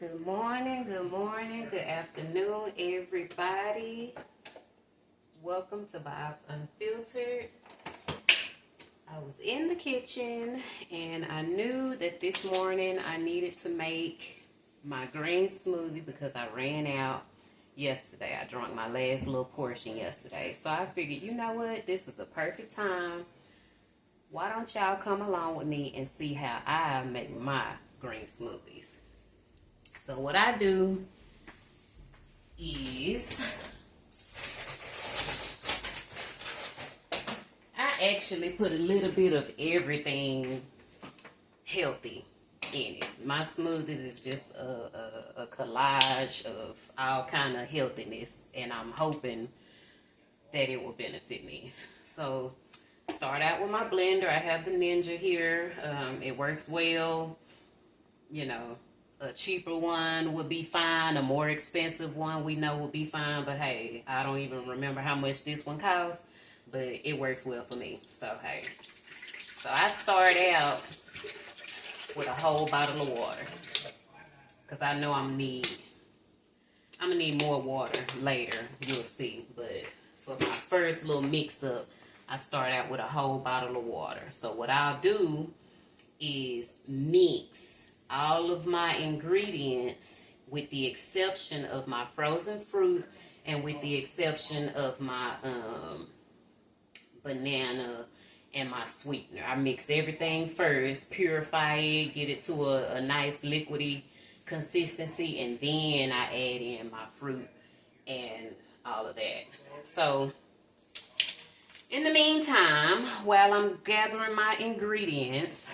Good morning, good afternoon, everybody. Welcome to Vibes Unfiltered. I was in the kitchen and I knew that this morning I needed to make my green smoothie because I ran out yesterday. I drank my last little portion yesterday. So I figured, you know what? This is the perfect time. Why don't y'all come along with me and see how I make my green smoothies? So what I do is I actually put a little bit of everything healthy in it. My smoothies is just a collage of all kind of healthiness, and I'm hoping that it will benefit me. So start out with my blender. I have the Ninja here. It works well. You know, a cheaper one would be fine. A more expensive one we know would be fine. But hey, I don't even remember how much this one costs. But it works well for me. So hey. So I start out with a whole bottle of water. Because I know I'm gonna need more water later. You'll see. But for my first little mix up, I start out with a whole bottle of water. So what I'll do is mix all of my ingredients with the exception of my frozen fruit and with the exception of my banana and my sweetener. I mix everything first, purify it, get it to a nice liquidy consistency, and then I add in my fruit and all of that. So in the meantime, while I'm gathering my ingredients,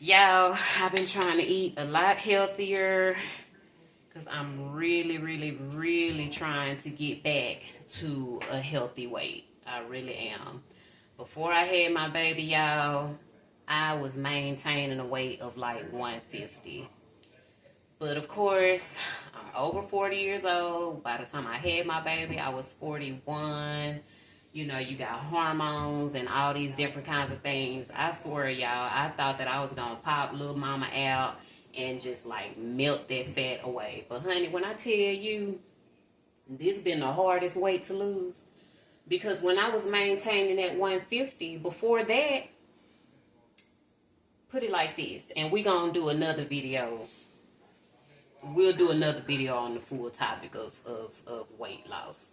y'all, I've been trying to eat a lot healthier because I'm really trying to get back to a healthy weight. I really am. Before I had my baby, y'all, I was maintaining a weight of like 150. But of course, I'm over 40 years old. By the time I had my baby, I was 41. You know, you got hormones and all these different kinds of things. I swear, y'all, I thought that I was going to pop little mama out and just, like, melt that fat away. But, honey, when I tell you, this been the hardest weight to lose. Because when I was maintaining at 150, before that, put it like this. And we're going to do another video. We'll do another video on the full topic of weight loss.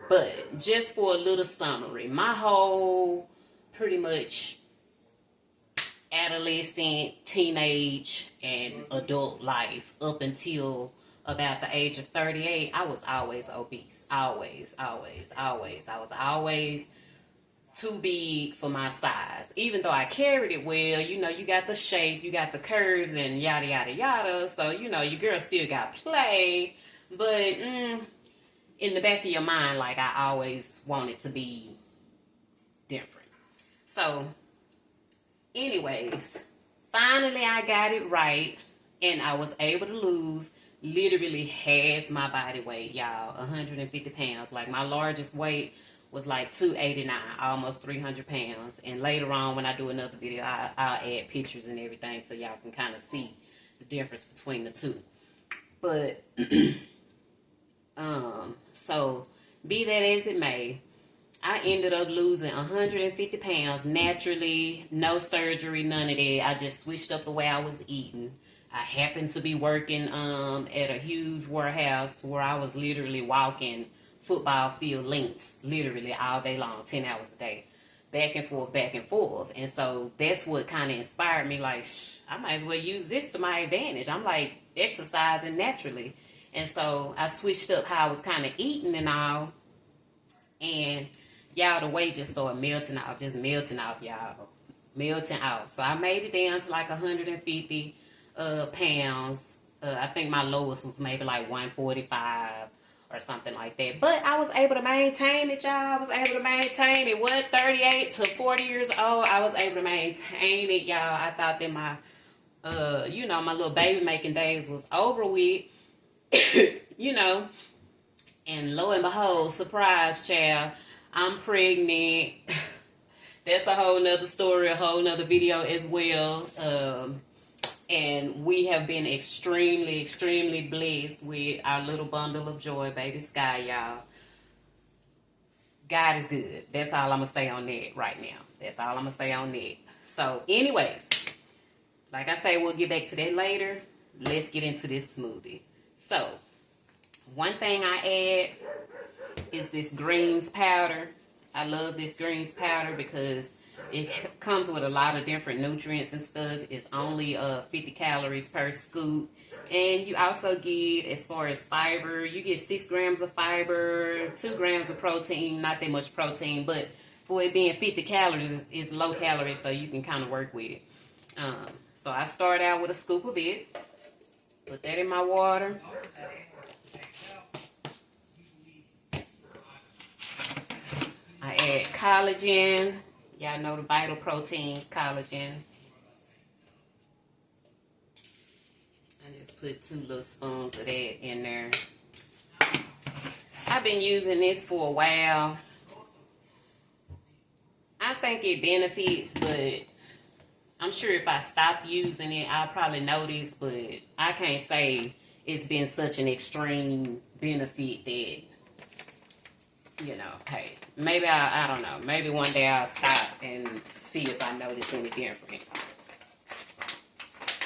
But just for a little summary, my whole pretty much adolescent, teenage, and adult life up until about the age of 38, I was always obese. Always. I was always too big for my size. Even though I carried it well, you know, you got the shape, you got the curves, and yada, yada, yada. So, you know, your girl still got play. But, in the back of your mind, like, I always wanted to be different. So, anyways, finally I got it right, and I was able to lose literally half my body weight, y'all, 150 pounds. Like, my largest weight was like 289, almost 300 pounds. And later on, when I do another video, I'll add pictures and everything so y'all can kind of see the difference between the two. But so be that as it may, I ended up losing 150 pounds naturally, no surgery, none of that. I just switched up the way I was eating. I happened to be working at a huge warehouse where I was literally walking football field lengths, literally all day long, 10 hours a day, back and forth. And so that's what kind of inspired me, like, I might as well use this to my advantage. I'm like exercising naturally. And so I switched up how I was kind of eating and all. And y'all, the weight just started melting off, y'all. Melting off. So I made it down to like 150 pounds. I think my lowest was maybe like 145 or something like that. But I was able to maintain it, y'all. I was able to maintain it. What, 38 to 40 years old, I was able to maintain it, y'all. I thought that my, you know, my little baby making days was over with. You know, and lo and behold, surprise, child, I'm pregnant. That's a whole nother story, a whole nother video as well. And we have been extremely, extremely blessed with our little bundle of joy, baby Sky, y'all. God is good. That's all I'm going to say on that right now. That's all I'm going to say on that. So, anyways, like I say, we'll get back to that later. Let's get into this smoothie. So, one thing I add is this greens powder. I love this greens powder because it comes with a lot of different nutrients and stuff. It's only 50 calories per scoop. And you also get, as far as fiber, you get 6 grams of fiber, 2 grams of protein, not that much protein, but for it being 50 calories, it's low calories, so you can kind of work with it. So I start out with a scoop of it, put that in my water. I add collagen. Y'all know the vital proteins, collagen. Put 2 little spoons of that in there. I've been using this for a while. I think it benefits, but I'm sure if I stopped using it, I'll probably notice, but I can't say it's been such an extreme benefit that, you know, hey, maybe I don't know. Maybe one day I'll stop and see if I notice any difference.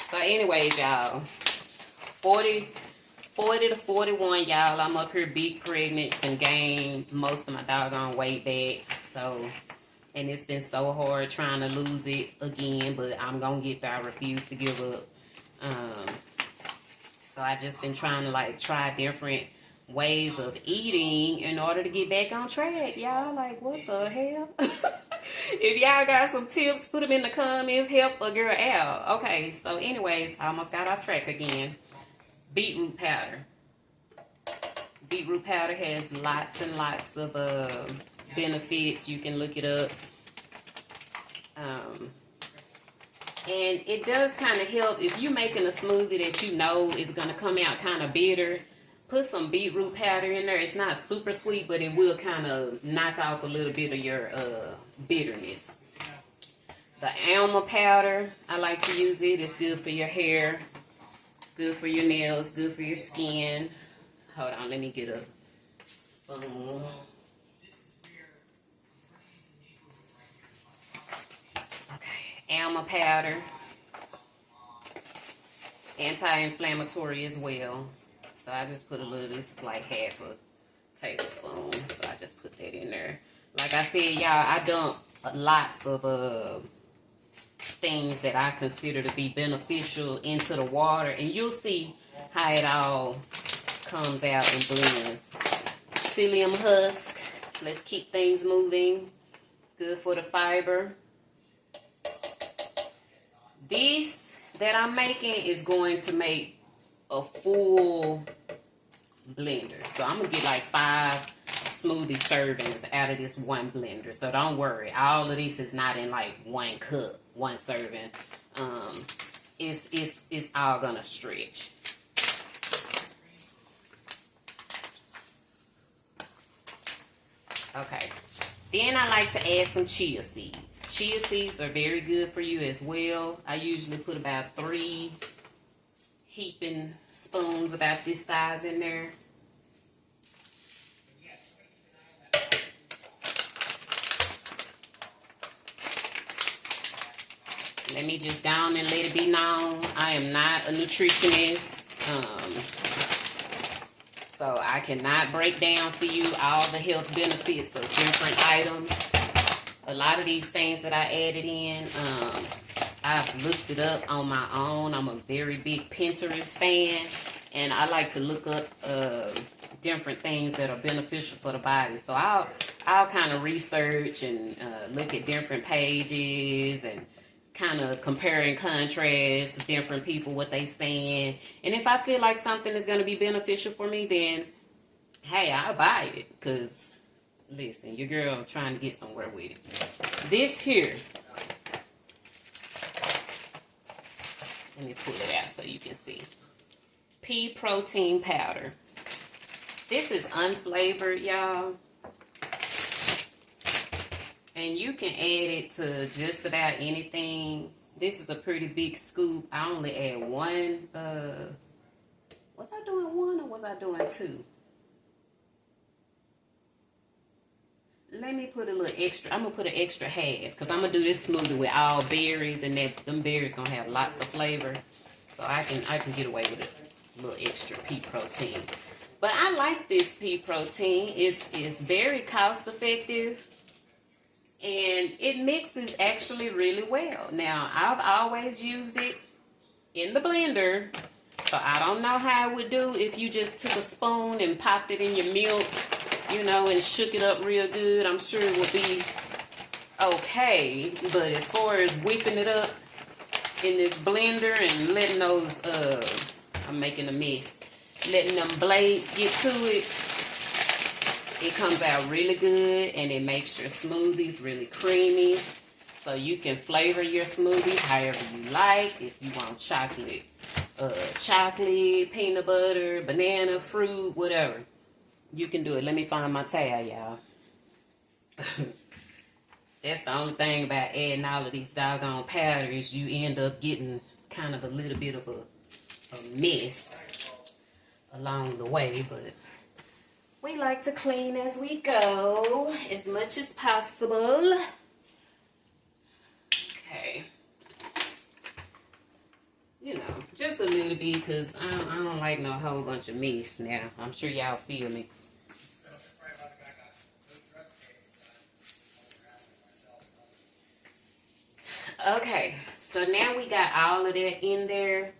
So anyways, y'all. 40 to 41, y'all. I'm up here big pregnant and gained most of my doggone weight back. So, and it's been so hard trying to lose it again, but I'm going to get there. I refuse to give up. So I just been trying to like try different ways of eating in order to get back on track. Y'all like, what the hell? If y'all got some tips, put them in the comments. Help a girl out. Okay, so anyways, I almost got off track again. Beetroot powder. Beetroot powder has lots and lots of benefits. You can look it up. And it does kind of help if you're making a smoothie that you know is going to come out kind of bitter. Put some beetroot powder in there. It's not super sweet, but it will kind of knock off a little bit of your bitterness. The almond powder, I like to use it. It's good for your hair. Good for your nails, good for your skin. Hold on, let me get a spoon. Okay, almond powder. Anti-inflammatory as well. So I just put a little, this is like half a tablespoon. So I just put that in there. Like I said, y'all, I dump lots of things that I consider to be beneficial into the water, and you'll see how it all comes out and blends. Psyllium husk, let's keep things moving. Good for the fiber. This that I'm making is going to make a full blender, so I'm gonna get like 5 smoothie servings out of this one blender. So don't worry, all of this is not in like 1 cup, 1 serving. It's all gonna stretch. Okay, then I like to add some chia seeds. Chia seeds are very good for you as well. I usually put about 3 heaping spoons about this size in there. Let me just go on and let it be known, I am not a nutritionist, so I cannot break down for you all the health benefits of different items. A lot of these things that I added in, I've looked it up on my own. I'm a very big Pinterest fan, and I like to look up different things that are beneficial for the body. So I'll kind of research and look at different pages and kind of compare and contrast different people, what they saying. And if I feel like something is going to be beneficial for me, then, hey, I'll buy it. Because, listen, your girl trying to get somewhere with it. This here, let me pull it out so you can see. Pea protein powder. This is unflavored, y'all. And you can add it to just about anything. This is a pretty big scoop. I only add one. Was I doing one or was I doing two? Let me put a little extra. I'm gonna put an extra half because I'm gonna do this smoothie with all berries, and them berries gonna have lots of flavor. So I can get away with a little extra pea protein. But I like this pea protein. It's very cost effective, and it mixes actually really well. Now I've always used it in the blender, so I don't know how it would do if you just took a spoon and popped it in your milk, you know, and shook it up real good. I'm sure it would be okay. But as far as whipping it up in this blender and letting those, I'm making a mess, letting them blades get to it, it comes out really good, and it makes your smoothies really creamy. So you can flavor your smoothies however you like. If you want chocolate, peanut butter, banana, fruit, whatever, you can do it. Let me find my towel, y'all. That's the only thing about adding all of these doggone powders. You end up getting kind of a little bit of a mess along the way, but we like to clean as we go as much as possible. Okay. You know, just a little bit, because I don't like no whole bunch of mess now. I'm sure y'all feel me. Okay, so now we got all of that in there.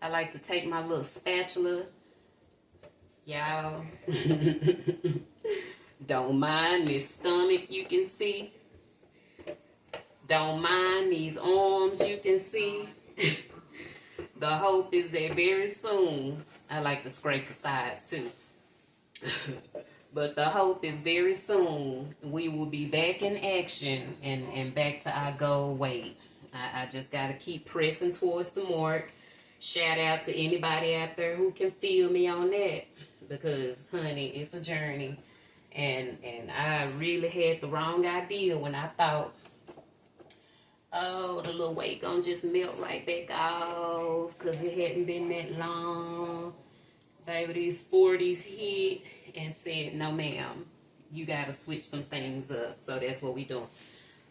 I like to take my little spatula. Y'all, don't mind this stomach you can see. Don't mind these arms you can see. The hope is that very soon, I like to scrape the sides too. But the hope is very soon we will be back in action and back to our goal weight. I just got to keep pressing towards the mark. Shout out to anybody out there who can feel me on that. Because, honey, it's a journey. And I really had the wrong idea when I thought, oh, the little weight gonna just melt right back off because it hadn't been that long. Baby, these 40s hit and said, no, ma'am, you gotta switch some things up. So that's what we doing.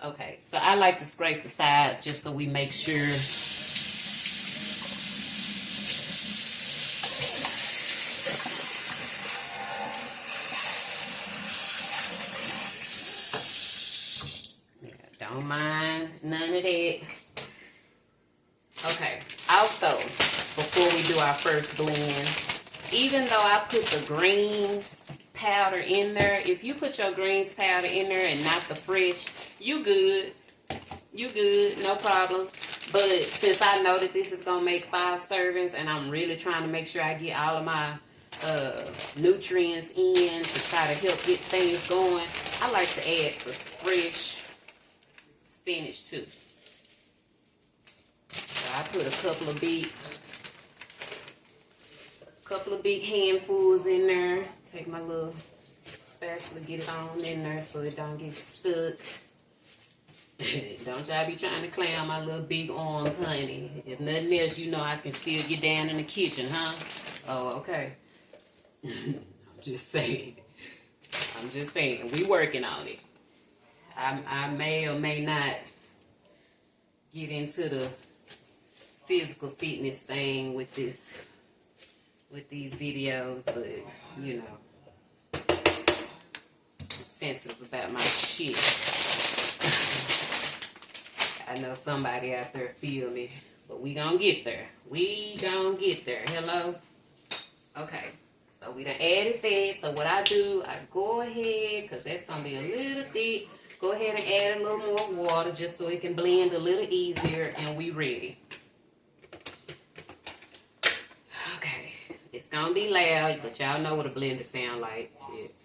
Okay, so I like to scrape the sides just so we make sure. Yeah, don't mind none of that. Okay, also, before we do our first blend, even though I put the greens powder in there, if you put your greens powder in there and not the fresh, you good. You good, no problem. But since I know that this is going to make 5 servings and I'm really trying to make sure I get all of my nutrients in to try to help get things going, I like to add the fresh spinach too. So I put a couple of big handfuls in there. Take my little spatula, get it on in there so it don't get stuck. Don't y'all be trying to clown my little big arms, honey. If nothing else, you know I can still get down in the kitchen, huh? Oh, okay. I'm just saying. We working on it. I may or may not get into the physical fitness thing with these videos, but you know, I'm sensitive about my shit. I know somebody out there feel me, but we gonna get there. Hello? Okay, so we done added that. So what I do, I go ahead, because that's gonna be a little thick, go ahead and add a little more water just so it can blend a little easier, and we ready. Okay, it's gonna be loud, but y'all know what a blender sound like. Shit.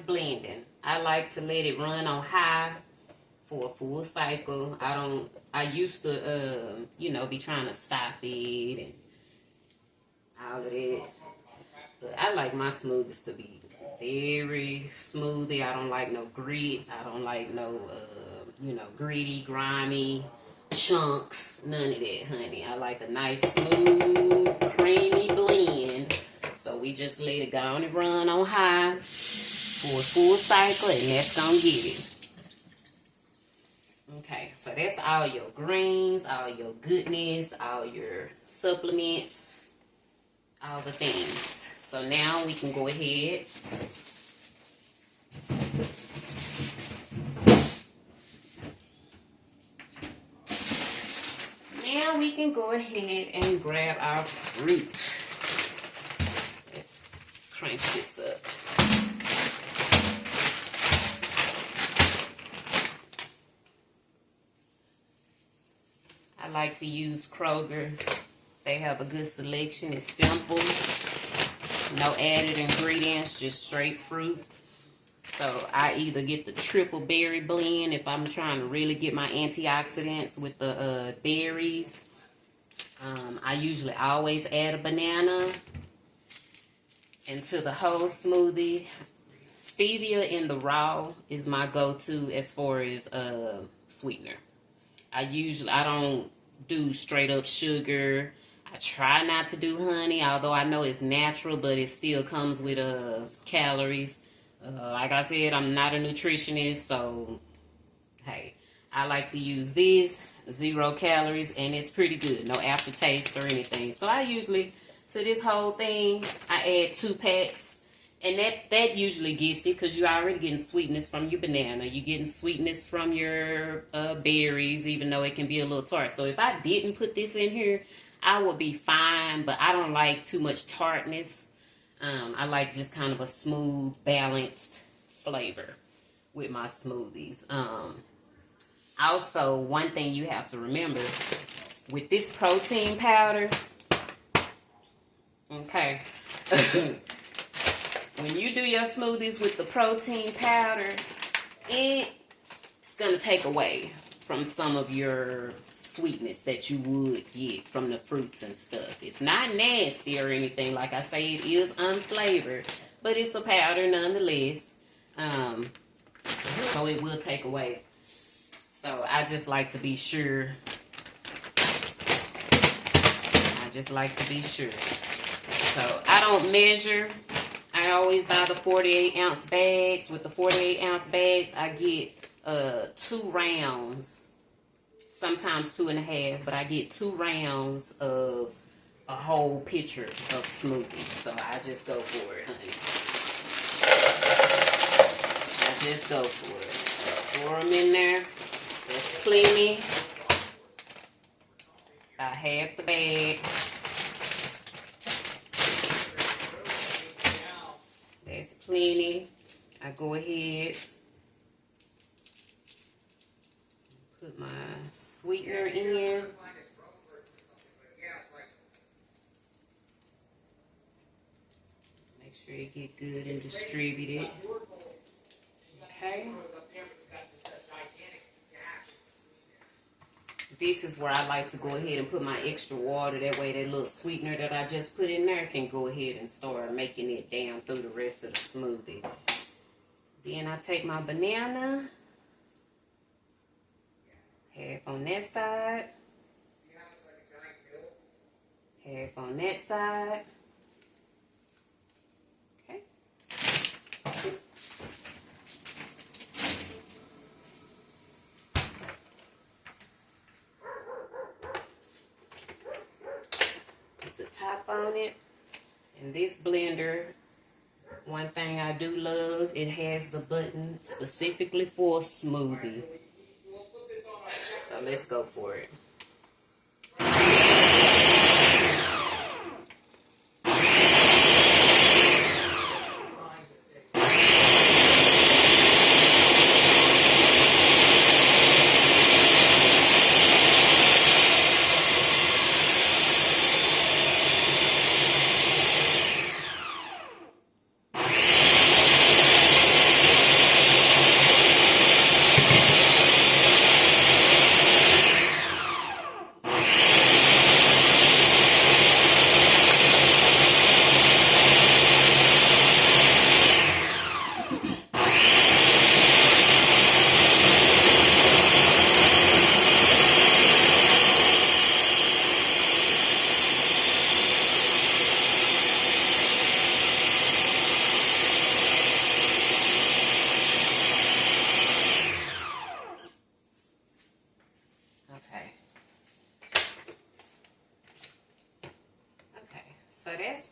of blending. I like to let it run on high for a full cycle. I used to, you know, be trying to stop it and all of that. But I like my smoothies to be very smoothie. I don't like no grit. I don't like no, you know, gritty, grimy chunks. None of that, honey. I like a nice, smooth, creamy blend. So we just let it go on and run on high for a full cycle, and that's gonna get it. Okay, so that's all your greens, all your goodness, all your supplements, all the things. So now we can go ahead and grab our fruit. Let's crunch this up. I like to use Kroger. They have a good selection. It's simple. No added ingredients, just straight fruit. So I either get the triple berry blend if I'm trying to really get my antioxidants with the berries. I usually always add a banana into the whole smoothie. Stevia in the raw is my go-to as far as sweetener. I don't do straight up sugar. I try not to do honey, although I know it's natural, but it still comes with calories. Like I said, I'm not a nutritionist, so hey, I like to use this, 0 calories, and it's pretty good. No aftertaste or anything. So I usually, to this whole thing, I add 2 packs. And that usually gets it, because you're already getting sweetness from your banana. You're getting sweetness from your berries, even though it can be a little tart. So if I didn't put this in here, I would be fine. But I don't like too much tartness. I like just kind of a smooth, balanced flavor with my smoothies. Also, one thing you have to remember, with this protein powder, okay, when you do your smoothies with the protein powder, it's going to take away from some of your sweetness that you would get from the fruits and stuff. It's not nasty or anything. Like I say, it is unflavored, but it's a powder nonetheless. So it will take away. So I just like to be sure. So I don't measure. I always buy the 48-ounce bags. With the 48-ounce bags, I get 2 rounds, sometimes 2.5, but I get 2 rounds of a whole pitcher of smoothies. So I just go for it, honey. I just go for it. Pour them in there. That's plenty. About half the bag. That's plenty. I go ahead, put my sweetener in. Make sure you get good and distributed. Okay. This is where I like to go ahead and put my extra water. That way that little sweetener that I just put in there can go ahead and start making it down through the rest of the smoothie. Then I take my banana, half on that side, half on that side. Okay. Top on it. And this blender, one thing I do love, it has the button specifically for a smoothie. So let's go for it.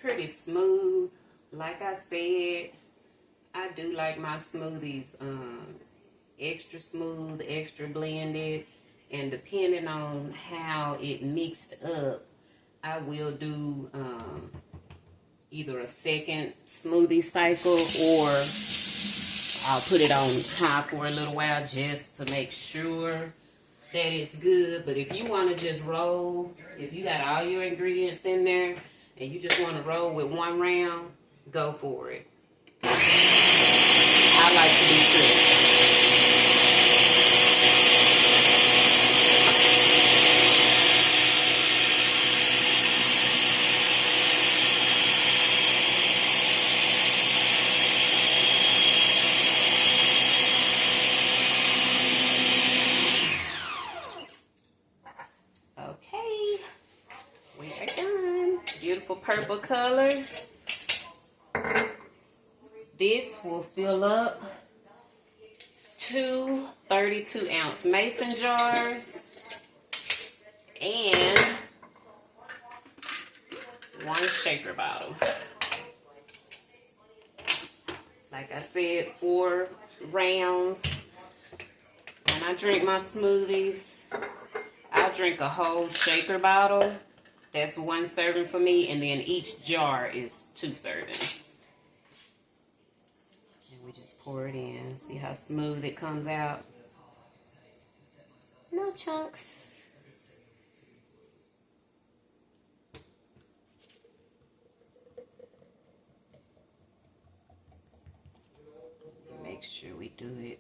pretty smooth. Like I said, I do like my smoothies extra smooth, extra blended, and depending on how it mixed up, I will do either a second smoothie cycle, or I'll put it on high for a little while just to make sure that it's good. But if you want to just roll, if you got all your ingredients in there and you just want to roll with one round, go for it. I like to be quick. Okay, we are done. Beautiful purple color. This will fill up 2 32-ounce mason jars and 1 shaker bottle. Like I said, 4 rounds. When I drink my smoothies, I drink a whole shaker bottle. That's 1 serving for me, and then each jar is 2 servings. And we just pour it in. See how smooth it comes out? No chunks. Make sure we do it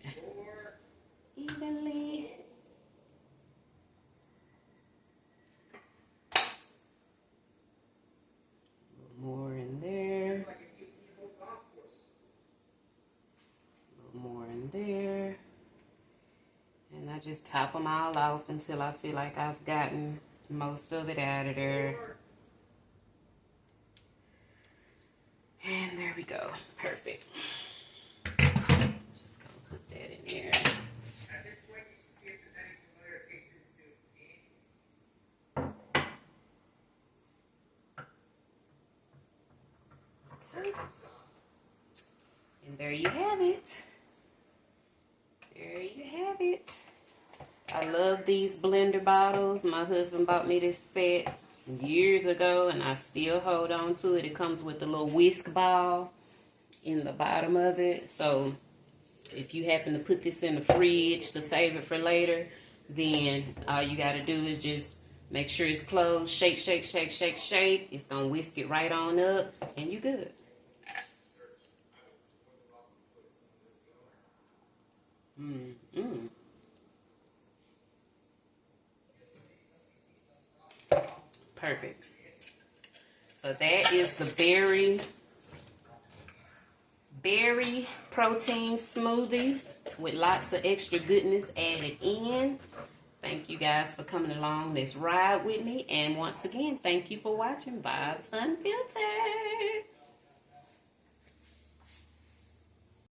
evenly. More in there. A little more in there. And I just top them all off until I feel like I've gotten most of it out of there. And there we go. Perfect. Just gonna put that in there. And there you have it. There you have it. I love these blender bottles. My husband bought me this set years ago, and I still hold on to it. It comes with a little whisk ball in the bottom of it. So if you happen to put this in the fridge to save it for later, then all you got to do is just make sure it's closed. Shake, shake, shake, shake, shake. It's going to whisk it right on up, and you're good. Perfect. So that is the berry protein smoothie with lots of extra goodness added in. Thank you guys for coming along this ride with me. And once again, thank you for watching Vibes Unfiltered.